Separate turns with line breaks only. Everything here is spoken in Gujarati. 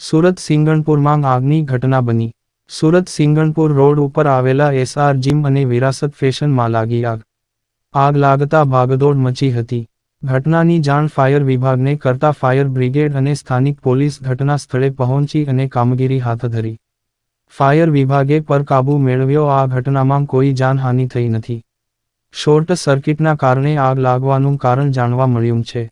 સુરત સિંગણપુરમાં આગની ઘટના બની. સુરત સિંગણપુર રોડ ઉપર આવેલા એસઆર જીમ અને વિરાસત ફેશનમાં લાગી આગ. આગ લાગતા ભાગદોડ મચી હતી. ઘટનાની જાણ ફાયર વિભાગને કરતા ફાયર બ્રિગેડ અને સ્થાનિક પોલીસ ઘટના સ્થળે પહોંચી અને કામગીરી હાથ ધરી. ફાયર વિભાગે પર કાબૂ મેળવ્યો. આ ઘટનામાં કોઈ જાનહાનિ થઈ નથી. શોર્ટ સર્કિટના કારણે આગ લાગવાનું કારણ જાણવા મળ્યું છે.